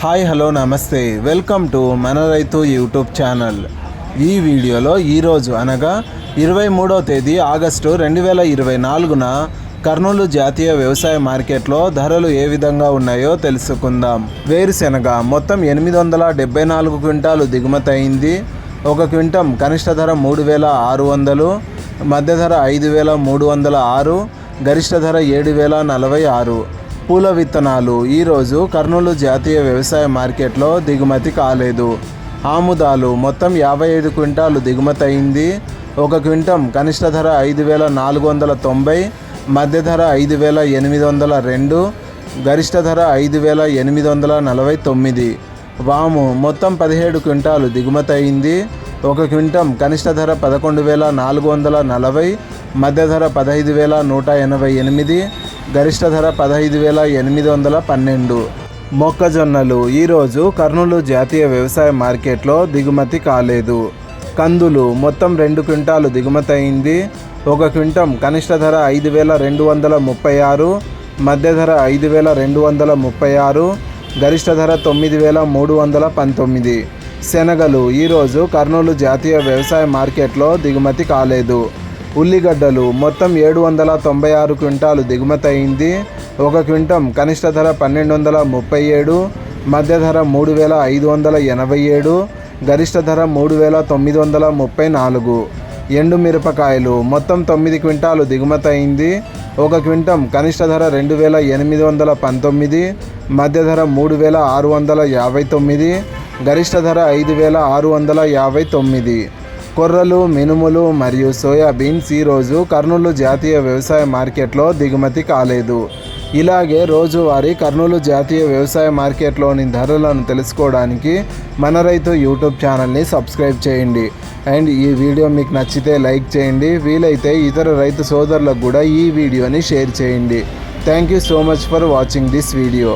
Hi hello నమస్తే, welcome to మన రైతు యూట్యూబ్ ఛానల్. ఈ వీడియోలో ఈరోజు అనగా 23వ తేదీ ఆగస్టు 2024న కర్నూలు జాతీయ వ్యవసాయ మార్కెట్లో ధరలు ఏ విధంగా ఉన్నాయో తెలుసుకుందాం. వేరుశెనగ మొత్తం 874 క్వింటాలు దిగుమతి అయింది. ఒక క్వింటం కనిష్ట ధర 3600, మధ్య ధర 5306, గరిష్ట ధర 7046. పూల విత్తనాలు ఈరోజు కర్నూలు జాతీయ వ్యవసాయ మార్కెట్లో దిగుమతి కాలేదు. ఆముదాలు మొత్తం 55 క్వింటాలు దిగుమతి అయింది. ఒక క్వింటం కనిష్ట ధర 5490, మధ్య ధర 5802, గరిష్ట ధర 5849. వాము మొత్తం 17 క్వింటాలు దిగుమతి అయింది. ఒక క్వింటం కనిష్ట ధర 11440, మధ్య ధర 15188, గరిష్ట ధర 15812. మొక్కజొన్నలు ఈరోజు కర్నూలు జాతీయ వ్యవసాయ మార్కెట్లో దిగుమతి కాలేదు. కందులు మొత్తం 2 క్వింటాలు దిగుమతి అయింది. ఒక క్వింటం కనిష్ట ధర 5236, మధ్య ధర 5236, గరిష్ట ధర 9319. శనగలు ఈరోజు కర్నూలు జాతీయ వ్యవసాయ మార్కెట్లో దిగుమతి కాలేదు. ఉల్లిగడ్డలు మొత్తం 796 క్వింటాలు దిగుమతి అయింది. ఒక క్వింటం కనిష్ట ధర 1237, మధ్య ధర 3587, గరిష్ట ధర 3934. ఎండు మిరపకాయలు మొత్తం 9 క్వింటాలు దిగుమతి అయింది. ఒక క్వింటం కనిష్ట ధర 2819, మధ్య ధర 3659, గరిష్ట ధర 5659. కొర్రలు, మినుములు మరియు సోయాబీన్స్ ఈరోజు కర్నూలు జాతీయ వ్యవసాయ మార్కెట్లో దిగుమతి కాలేదు. ఇలాగే రోజువారీ కర్నూలు జాతీయ వ్యవసాయ మార్కెట్లోని ధరలను తెలుసుకోవడానికి మన రైతు యూట్యూబ్ ఛానల్ని సబ్స్క్రైబ్ చేయండి. అండ్ ఈ వీడియో మీకు నచ్చితే లైక్ చేయండి. వీలైతే ఇతర రైతు సోదరులకు కూడా ఈ వీడియోని షేర్ చేయండి. Thank you so much for watching this video.